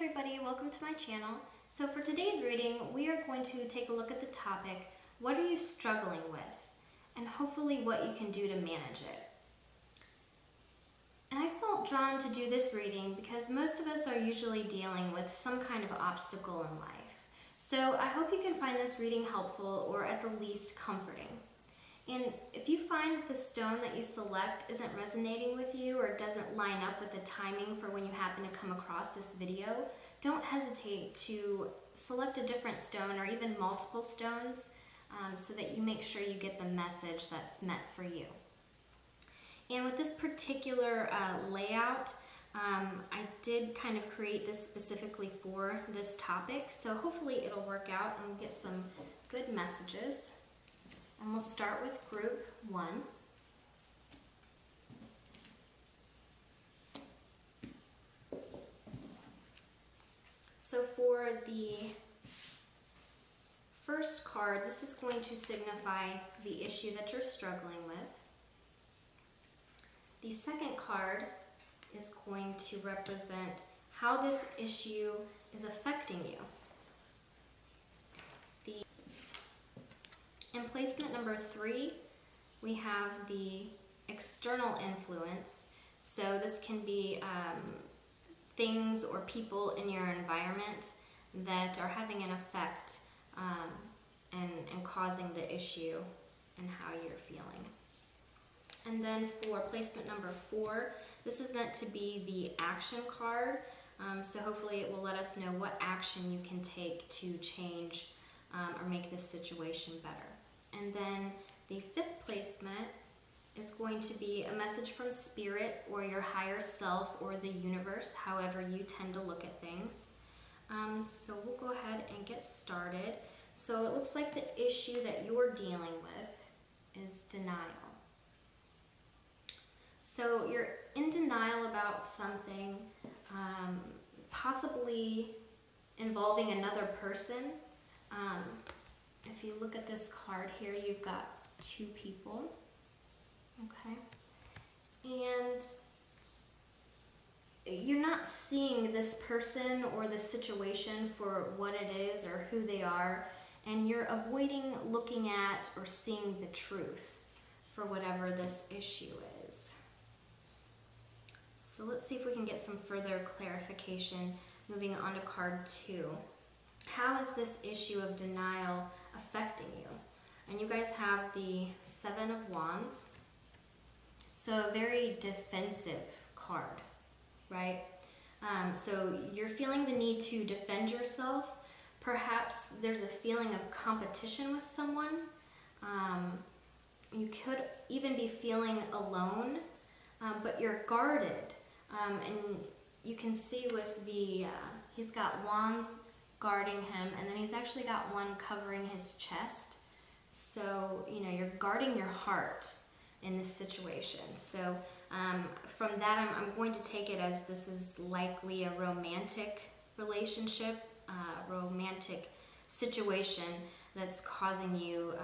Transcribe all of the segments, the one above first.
everybody, welcome to my channel. So for today's reading, we are going to take a look at the topic, what are you struggling with? And hopefully what you can do to manage it. And I felt drawn to do this reading because most of us are usually dealing with some kind of obstacle in life. So I hope you can find this reading helpful or at the least comforting. And if you find that the stone that you select isn't resonating with you or doesn't line up with the timing for when you happen to come across this video, don't hesitate to select a different stone or even multiple stones so that you make sure you get the message that's meant for you. And with this particular layout, I did kind of create this specifically for this topic, so hopefully it'll work out and we'll get some good messages. And we'll start with group 1. So for the first card, this is going to signify the issue that you're struggling with. The second card is going to represent how this issue is affecting you. In placement number 3, we have the external influence. So this can be things or people in your environment that are having an effect and causing the issue and how you're feeling. And then for placement number 4, this is meant to be the action card. So hopefully it will let us know what action you can take to change or make this situation better. And then the 5th placement is going to be a message from spirit or your higher self or the universe, however you tend to look at things. So we'll go ahead and get started. So it looks like the issue that you're dealing with is denial. So you're in denial about something, possibly involving another person. If you look at this card here, you've got 2 people, okay? And you're not seeing this person or this situation for what it is or who they are, and you're avoiding looking at or seeing the truth for whatever this issue is. So let's see if we can get some further clarification moving on to card 2. How is this issue of denial affecting you? And you guys have the 7 of Wands. So a very defensive card, right? So you're feeling the need to defend yourself. Perhaps there's a feeling of competition with someone. You could even be feeling alone, but you're guarded. And you can see with the, he's got wands guarding him, and then he's actually got one covering his chest. So, you know, you're guarding your heart in this situation. So from that, I'm going to take it as this is likely a romantic relationship, romantic situation that's causing you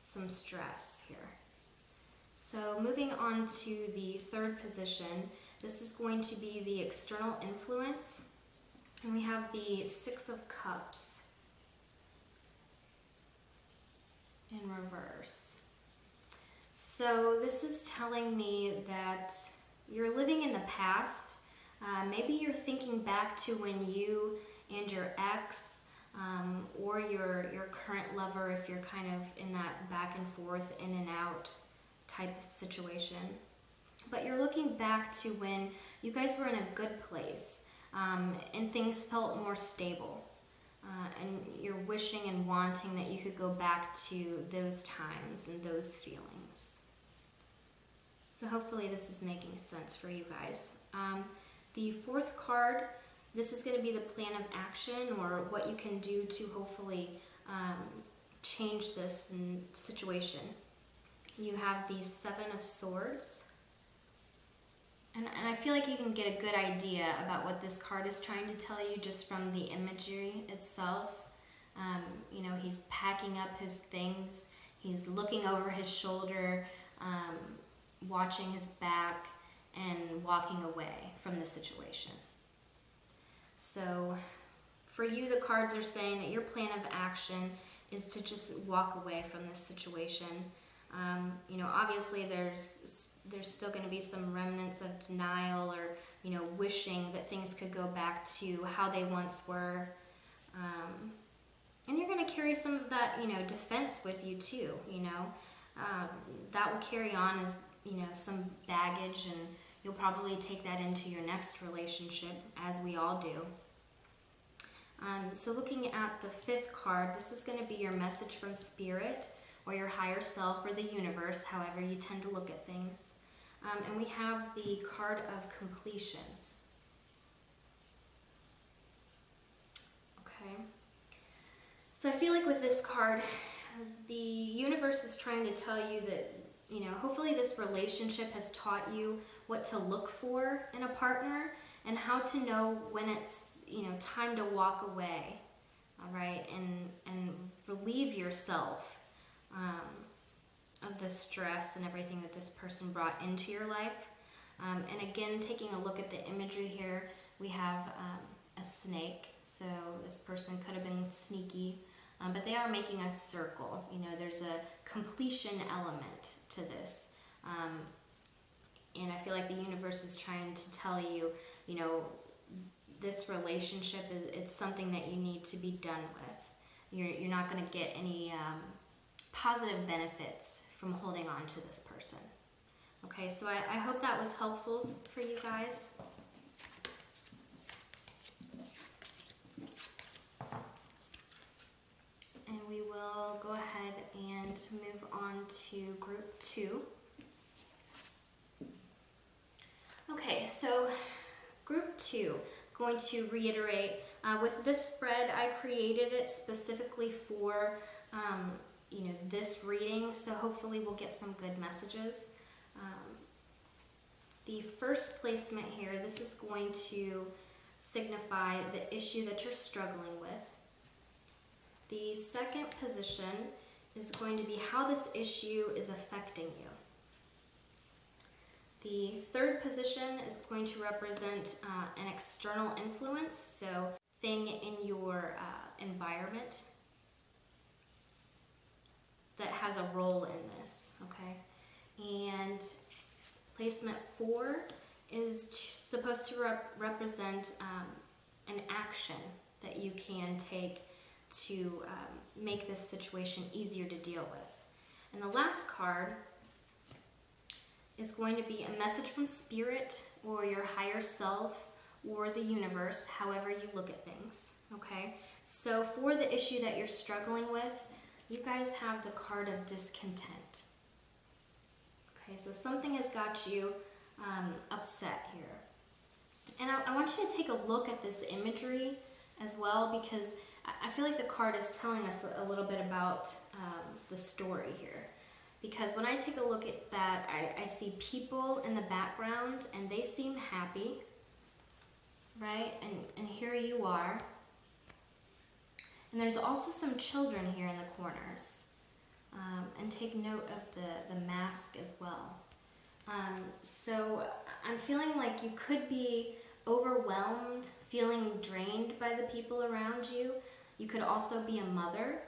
some stress here. So moving on to the 3rd position, this is going to be the external influence. And we have the 6 of Cups in reverse. So this is telling me that you're living in the past. Maybe you're thinking back to when you and your ex or your current lover, if you're kind of in that back and forth, in and out type of situation. But you're looking back to when you guys were in a good place. And things felt more stable, and you're wishing and wanting that you could go back to those times and those feelings. So hopefully this is making sense for you guys. The 4th card, this is going to be the plan of action or what you can do to hopefully change this situation. You have the 7 of Swords. And I feel like you can get a good idea about what this card is trying to tell you just from the imagery itself. You know, he's packing up his things. He's looking over his shoulder, watching his back, and walking away from the situation. for you, the cards are saying that your plan of action is to just walk away from this situation. Obviously there's still going to be some remnants of denial or, wishing that things could go back to how they once were. And you're going to carry some of that, defense with you too, that will carry on as, some baggage, and you'll probably take that into your next relationship, as we all do. So looking at the 5th card, this is going to be your message from Spirit or your higher self or the universe, however you tend to look at things. And we have the card of completion. Okay. So I feel like with this card, the universe is trying to tell you that, hopefully this relationship has taught you what to look for in a partner and how to know when it's, time to walk away, all right, and relieve yourself of the stress and everything that this person brought into your life. And again, taking a look at the imagery here, we have a snake, so this person could have been sneaky, but they are making a circle. There's a completion element to this. And I feel like the universe is trying to tell you, this relationship, it's something that you need to be done with. You're not going to get any positive benefits from holding on to this person. Okay, so I hope that was helpful for you guys. And we will go ahead and move on to group 2. Okay, so group 2, going to reiterate, with this spread, I created it specifically for, this reading, so hopefully we'll get some good messages. The first placement here, this is going to signify the issue that you're struggling with. The second position is going to be how this issue is affecting you. The third position is going to represent an external influence, so thing in your environment that has a role in this, okay? And placement 4 is supposed to represent an action that you can take to make this situation easier to deal with. And the last card is going to be a message from Spirit or your higher self or the universe, however you look at things, okay? So for the issue that you're struggling with, you guys have the card of discontent. Okay, so something has got you upset here. And I want you to take a look at this imagery as well, because I feel like the card is telling us a little bit about the story here. Because when I take a look at that, I see people in the background and they seem happy, right? And here you are. And there's also some children here in the corners. And take note of the mask as well. So I'm feeling like you could be overwhelmed, feeling drained by the people around you. You could also be a mother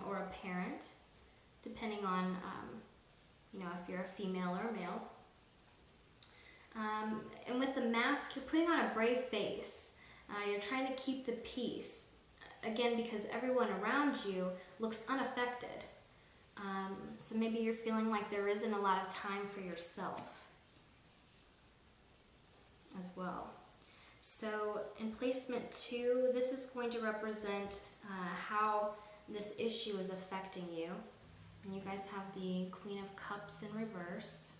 or a parent, depending on if you're a female or a male. And with the mask, you're putting on a brave face. You're trying to keep the peace, again, because everyone around you looks unaffected. So maybe you're feeling like there isn't a lot of time for yourself as well. So in placement 2, this is going to represent how this issue is affecting you. And you guys have the Queen of Cups in reverse.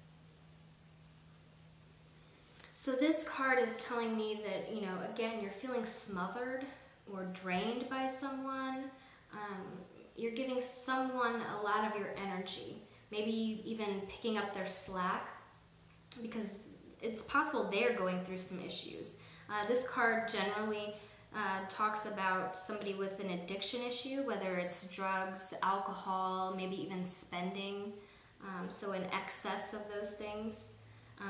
So this card is telling me that, again, you're feeling smothered or drained by someone. You're giving someone a lot of your energy, maybe even picking up their slack, because it's possible they're going through some issues. This card generally talks about somebody with an addiction issue, whether it's drugs, alcohol, maybe even spending, so an excess of those things.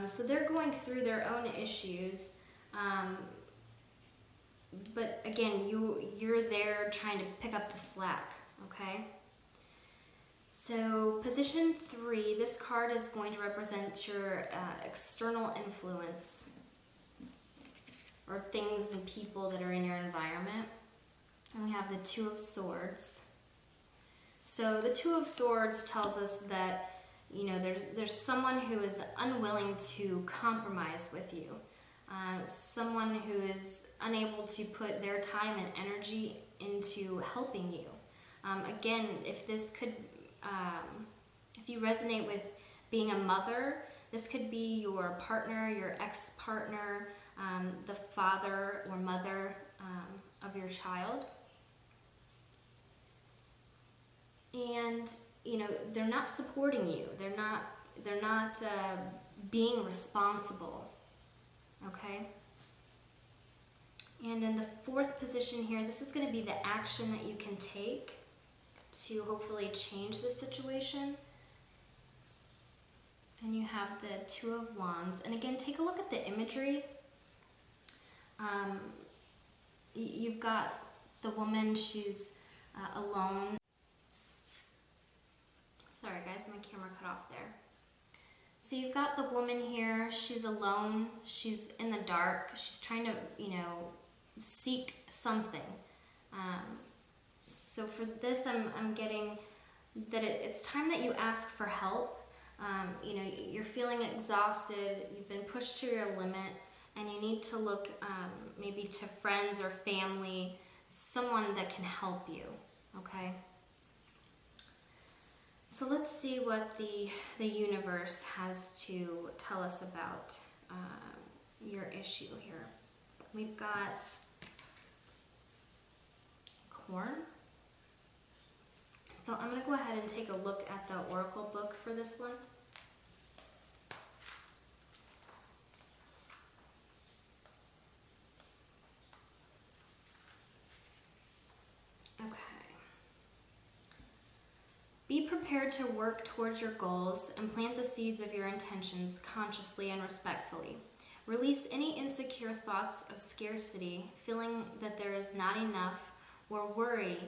So they're going through their own issues, but again, you're there trying to pick up the slack, okay? So position 3, this card is going to represent your external influence or things and people that are in your environment. And we have the 2 of Swords. So the 2 of Swords tells us that, you know, there's someone who is unwilling to compromise with you. Someone who is unable to put their time and energy into helping you. Again, if this could, if you resonate with being a mother, this could be your partner, your ex-partner, the father or mother of your child. And, you know, they're not supporting you. They're not being responsible. Okay? And in the 4th position here, this is going to be the action that you can take to hopefully change the situation. And you have the 2 of Wands. And again, take a look at the imagery. You've got the woman, she's alone. Sorry guys, my camera cut off there. So you've got the woman here, she's alone, she's in the dark, she's trying to, you know, seek something. So for this, I'm getting that it's time that you ask for help. You know, you're feeling exhausted, you've been pushed to your limit, and you need to look maybe to friends or family, someone that can help you, okay? So let's see what the universe has to tell us about your issue here. We've got corn. So I'm going to go ahead and take a look at the oracle book for this one. Okay. Be prepared to work towards your goals and plant the seeds of your intentions consciously and respectfully. Release any insecure thoughts of scarcity, feeling that there is not enough, or worry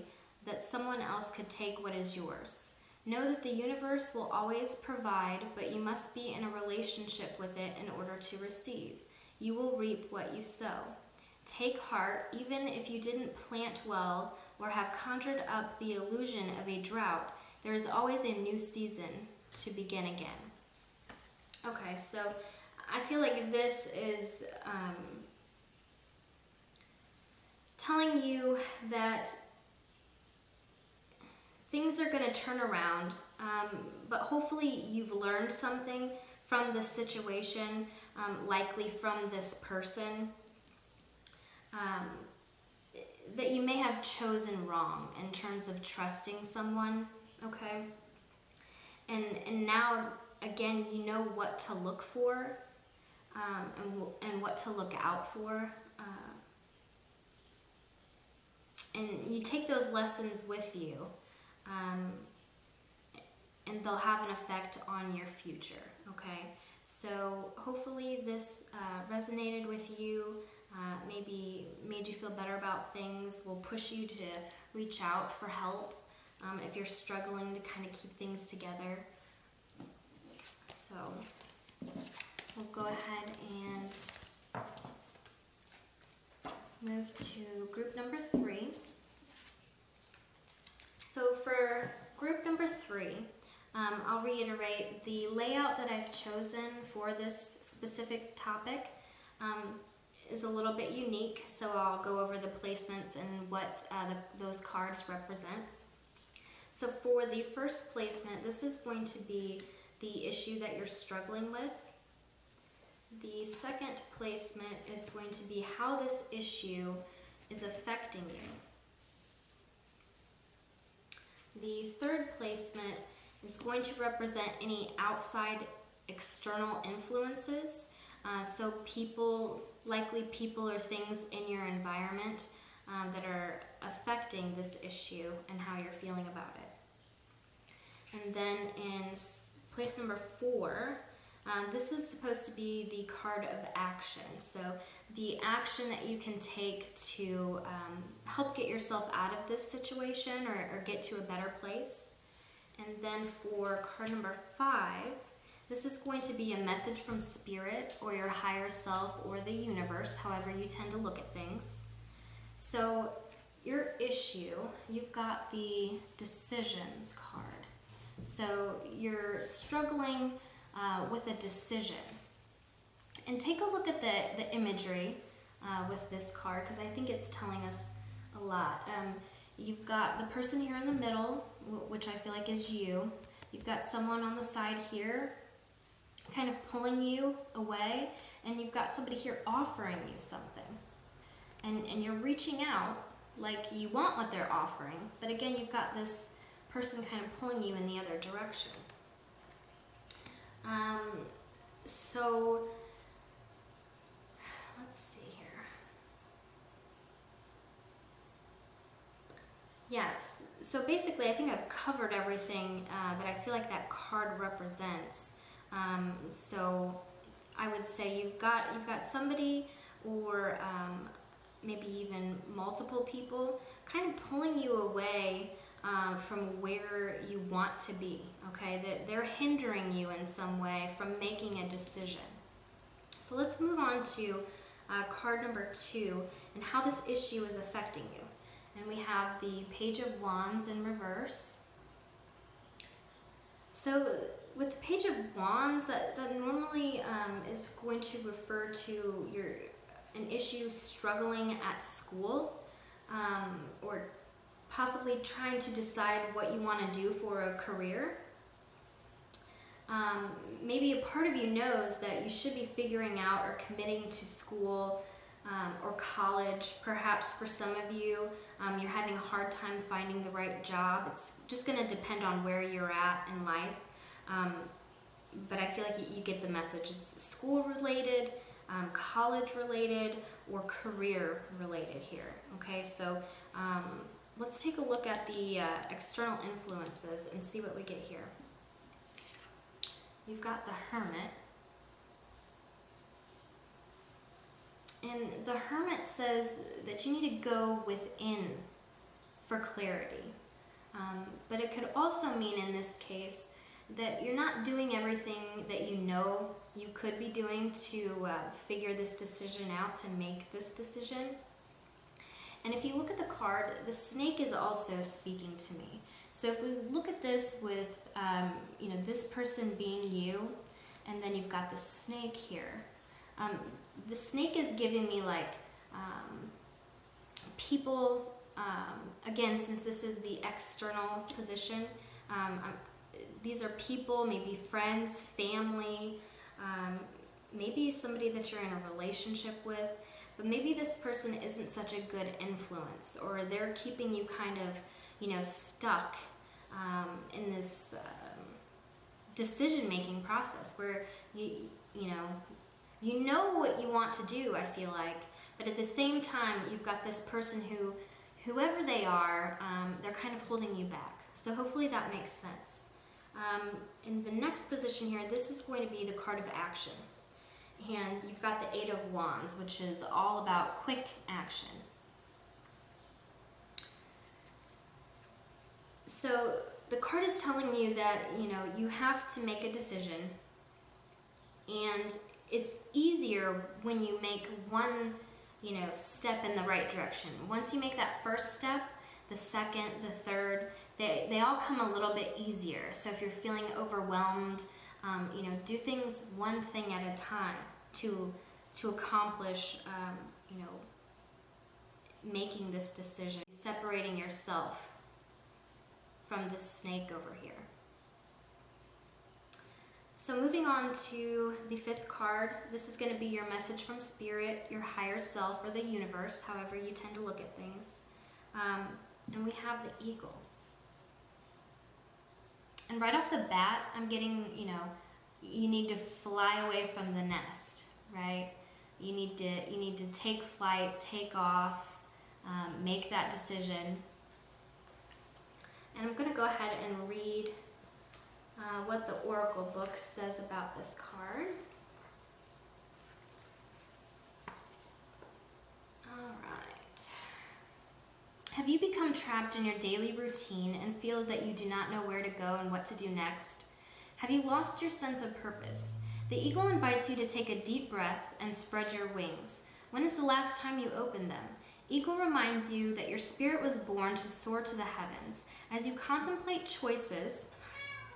that someone else could take what is yours. Know that the universe will always provide, but you must be in a relationship with it in order to receive. You will reap what you sow. Take heart, even if you didn't plant well or have conjured up the illusion of a drought, there is always a new season to begin again. Okay, so I feel like this is telling you that things are going to turn around, but hopefully you've learned something from this situation, likely from this person, that you may have chosen wrong in terms of trusting someone, okay? And now, again, you know what to look for and what to look out for. And you take those lessons with you, and they'll have an effect on your future, okay? So hopefully this resonated with you, maybe made you feel better about things, will push you to reach out for help if you're struggling to kind of keep things together. So we'll go ahead and move to group number 3. So for group number 3, I'll reiterate the layout that I've chosen for this specific topic is a little bit unique, so I'll go over the placements and what those cards represent. So for the first placement, this is going to be the issue that you're struggling with. The second placement is going to be how this issue is affecting you. The third placement is going to represent any outside external influences. So people, likely people or things in your environment that are affecting this issue and how you're feeling about it. And then in place number 4, This is supposed to be the card of action. So the action that you can take to help get yourself out of this situation or get to a better place. And then for card number 5, this is going to be a message from Spirit or your higher self or the universe, however you tend to look at things. So your issue, you've got the decisions card. So you're struggling with a decision. And take a look at the imagery with this card, because I think it's telling us a lot. You've got the person here in the middle, which I feel like is you. You've got someone on the side here kind of pulling you away, and you've got somebody here offering you something. And you're reaching out like you want what they're offering, but again, you've got this person kind of pulling you in the other direction. So let's see here. Yes, so basically I think I've covered everything that I feel like that card represents. So I would say you've got somebody, or maybe even multiple people kind of pulling you away from where you want to be, okay? That they're hindering you in some way from making a decision. So let's move on to card number 2 and how this issue is affecting you. And we have the Page of Wands in reverse. So with the Page of Wands, that normally is going to refer to an issue struggling at school, or possibly trying to decide what you want to do for a career. Maybe a part of you knows that you should be figuring out or committing to school or college. Perhaps for some of you, you're having a hard time finding the right job. It's just going to depend on where you're at in life. But I feel like you get the message. It's school related, college related, or career related here. Okay, so let's take a look at the external influences and see what we get here. You've got the Hermit. And the Hermit says that you need to go within for clarity. But it could also mean in this case that you're not doing everything that you know you could be doing to figure this decision out, to make this decision. And if you look at the card, the snake is also speaking to me. So if we look at this with, this person being you, and then you've got the snake here. The snake is giving me people, again, since this is the external position, these are people, maybe friends, family, maybe somebody that you're in a relationship with, but maybe this person isn't such a good influence, or they're keeping you kind of, stuck in this decision-making process where you know what you want to do, I feel like, but at the same time, you've got this person whoever they are, they're kind of holding you back. So hopefully that makes sense. In the next position here, this is going to be the card of action. And you've got the 8 of Wands, which is all about quick action. So the card is telling you that, you have to make a decision. And it's easier when you make one, step in the right direction. Once you make that first step, the second, the third, they all come a little bit easier. So if you're feeling overwhelmed, do things one thing at a time to accomplish, making this decision, separating yourself from this snake over here. So moving on to the 5th card, this is going to be your message from Spirit, your higher self, or the universe, however you tend to look at things. And we have the Eagle. And right off the bat, I'm getting, you need to fly away from the nest, right? You need to take flight, take off, make that decision. And I'm going to go ahead and read what the Oracle book says about this card. All right. Have you become trapped in your daily routine and feel that you do not know where to go and what to do next? Have you lost your sense of purpose? The eagle invites you to take a deep breath and spread your wings. When is the last time you opened them? Eagle reminds you that your spirit was born to soar to the heavens. As you contemplate choices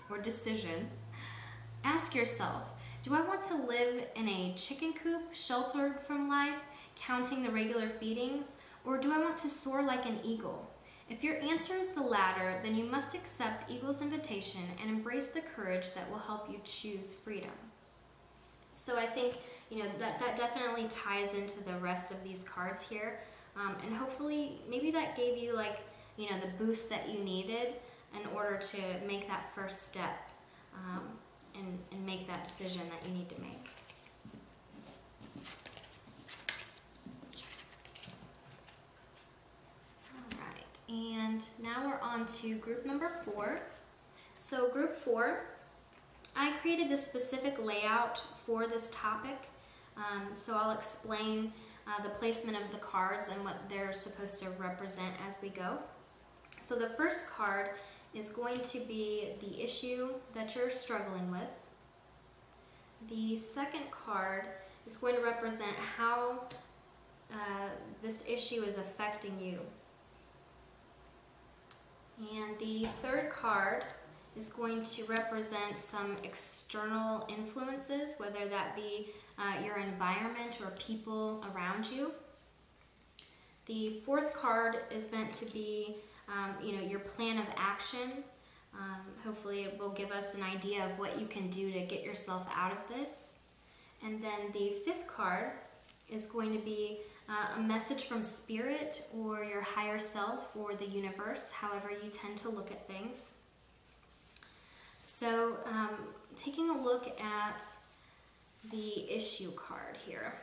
or decisions, ask yourself, do I want to live in a chicken coop, sheltered from life, counting the regular feedings, or do I want to soar like an eagle? If your answer is the latter, then you must accept Eagle's invitation and embrace the courage that will help you choose freedom. So I think, that definitely ties into the rest of these cards here. And hopefully, maybe that gave you the boost that you needed in order to make that first step and make that decision that you need to make. And now we're on to group number 4. So group 4, I created this specific layout for this topic. So I'll explain the placement of the cards and what they're supposed to represent as we go. So the first card is going to be the issue that you're struggling with. The second card is going to represent how this issue is affecting you. And the third card is going to represent some external influences, whether that be your environment or people around you. The fourth card is meant to be, your plan of action. Hopefully it will give us an idea of what you can do to get yourself out of this. And then the fifth card is going to be a message from spirit or your higher self or the universe, however you tend to look at things. So taking a look at the issue card here,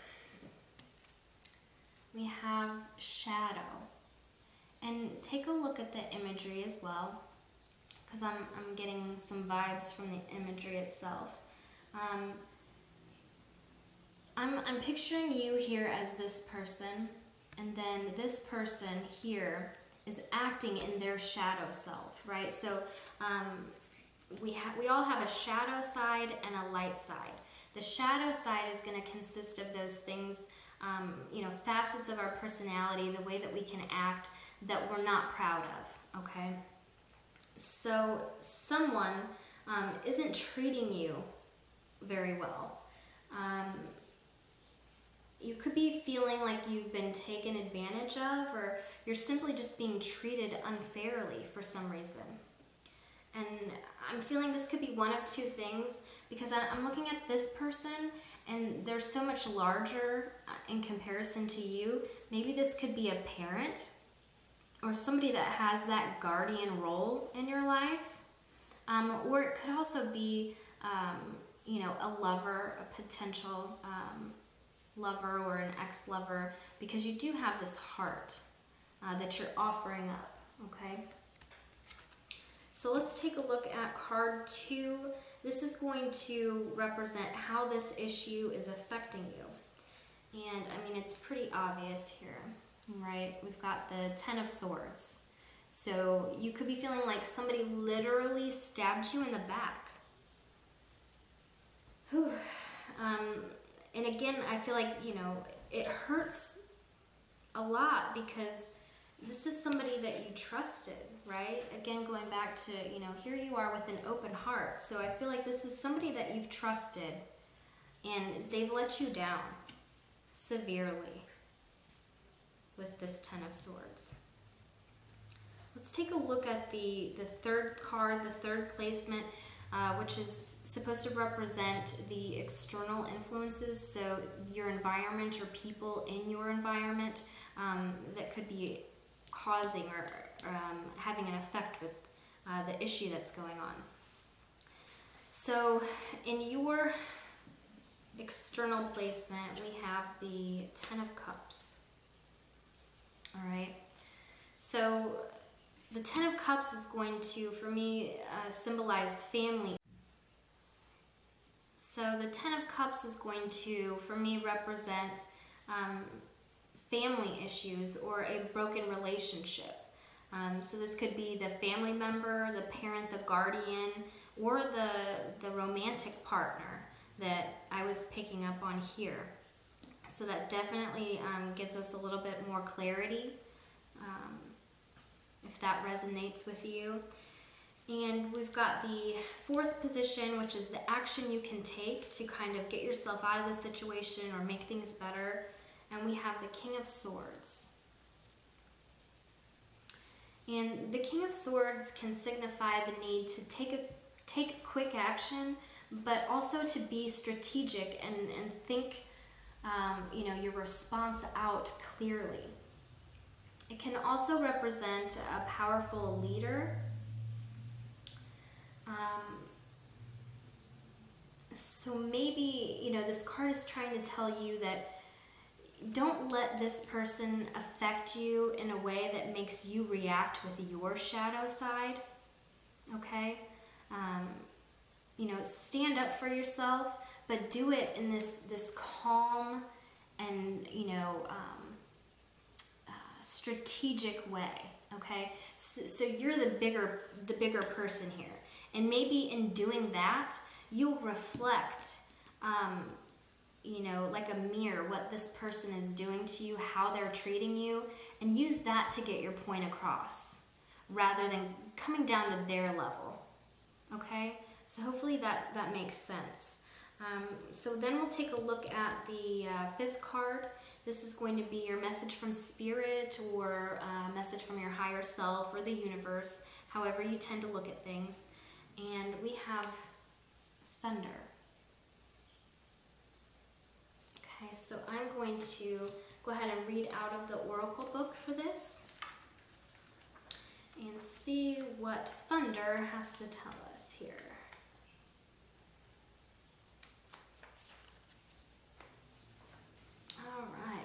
we have shadow. And take a look at the imagery as well, because I'm getting some vibes from the imagery itself. I'm picturing you here as this person, and then this person here is acting in their shadow self, right? So we all have a shadow side and a light side. The shadow side is going to consist of those things, facets of our personality, the way that we can act that we're not proud of, okay? So someone isn't treating you very well. You could be feeling like you've been taken advantage of, or you're simply just being treated unfairly for some reason. And I'm feeling this could be one of two things, because I'm looking at this person and they're so much larger in comparison to you. Maybe this could be a parent or somebody that has that guardian role in your life. Or it could also be, a lover, a potential lover or an ex-lover, because you do have this heart that you're offering up, okay? So let's take a look at card 2. This is going to represent how this issue is affecting you. And it's pretty obvious here, right? We've got the 10 of Swords. So you could be feeling like somebody literally stabbed you in the back. Whew. And again, I feel like, it hurts a lot because this is somebody that you trusted, right? Again, going back to, here you are with an open heart. So I feel like this is somebody that you've trusted and they've let you down severely with this 10 of Swords. Let's take a look at the third card, the third placement, which is supposed to represent the external influences, so your environment or people in your environment that could be causing or having an effect with the issue that's going on. So in your external placement, we have the 10 of Cups. All right. So the 10 of Cups is going to, for me, symbolize family. So the Ten of Cups is going to, for me, represent family issues or a broken relationship. So this could be the family member, the parent, the guardian, or the romantic partner that I was picking up on here. So that definitely gives us a little bit more clarity, if that resonates with you. And we've got the fourth position, which is the action you can take to kind of get yourself out of the situation or make things better. And we have the King of Swords. And the King of Swords can signify the need to take quick action, but also to be strategic and think your response out clearly. It can also represent a powerful leader. So maybe, this card is trying to tell you that don't let this person affect you in a way that makes you react with your shadow side, okay? Stand up for yourself, but do it in this calm and, strategic way, okay? So you're the bigger person here. And maybe in doing that, you'll reflect, like a mirror, what this person is doing to you, how they're treating you, and use that to get your point across, rather than coming down to their level, okay? So hopefully that makes sense. So then we'll take a look at the fifth card. This is going to be your message from spirit or a message from your higher self or the universe, however you tend to look at things. And we have thunder. Okay, so I'm going to go ahead and read out of the Oracle book for this and see what thunder has to tell us here. All right.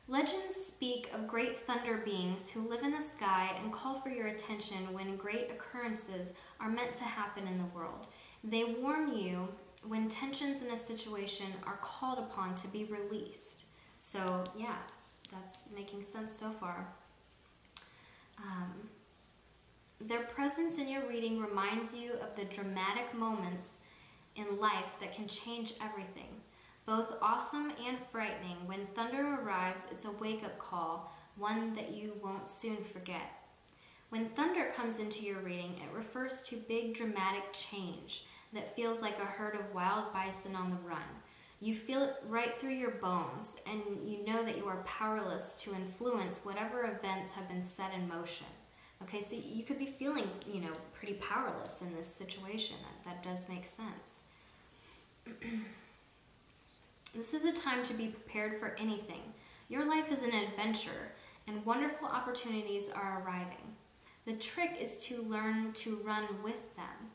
Legends speak of great thunder beings who live in the sky and call for your attention when great occurrences are meant to happen in the world. They warn you when tensions in a situation are called upon to be released. So yeah, that's making sense so far. Their presence in your reading reminds you of the dramatic moments in life that can change everything. Both awesome and frightening. When thunder arrives, it's a wake-up call, one that you won't soon forget. When thunder comes into your reading, it refers to big dramatic change that feels like a herd of wild bison on the run. You feel it right through your bones, and you know that you are powerless to influence whatever events have been set in motion. Okay, so you could be feeling, pretty powerless in this situation. That does make sense. This is a time to be prepared for anything. Your life is an adventure, and wonderful opportunities are arriving. The trick is to learn to run with them.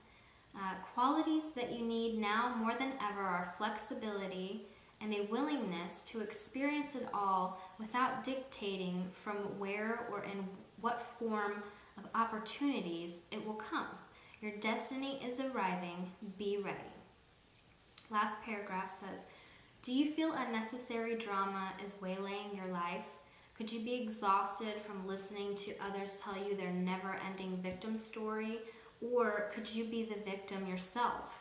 Qualities that you need now more than ever are flexibility and a willingness to experience it all without dictating from where or in what form of opportunities it will come. Your destiny is arriving. Be ready. Last paragraph says, do you feel unnecessary drama is waylaying your life? Could you be exhausted from listening to others tell you their never-ending victim story? Or could you be the victim yourself?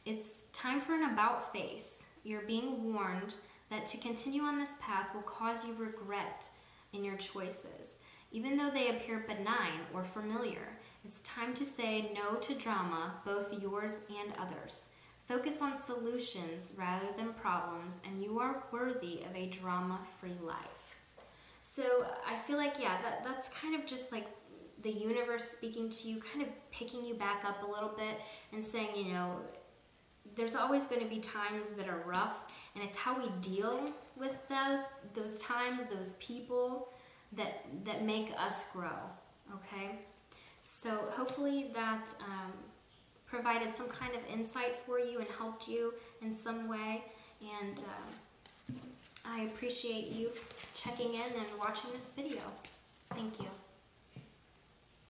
It's time for an about face. You're being warned that to continue on this path will cause you regret in your choices. Even though they appear benign or familiar, it's time to say no to drama, both yours and others. Focus on solutions rather than problems, and you are worthy of a drama-free life. So I feel like, that's kind of just like the universe speaking to you, kind of picking you back up a little bit and saying, there's always going to be times that are rough, and it's how we deal with those times, those people that make us grow, okay? So hopefully that provided some kind of insight for you and helped you in some way, and I appreciate you checking in and watching this video. Thank you.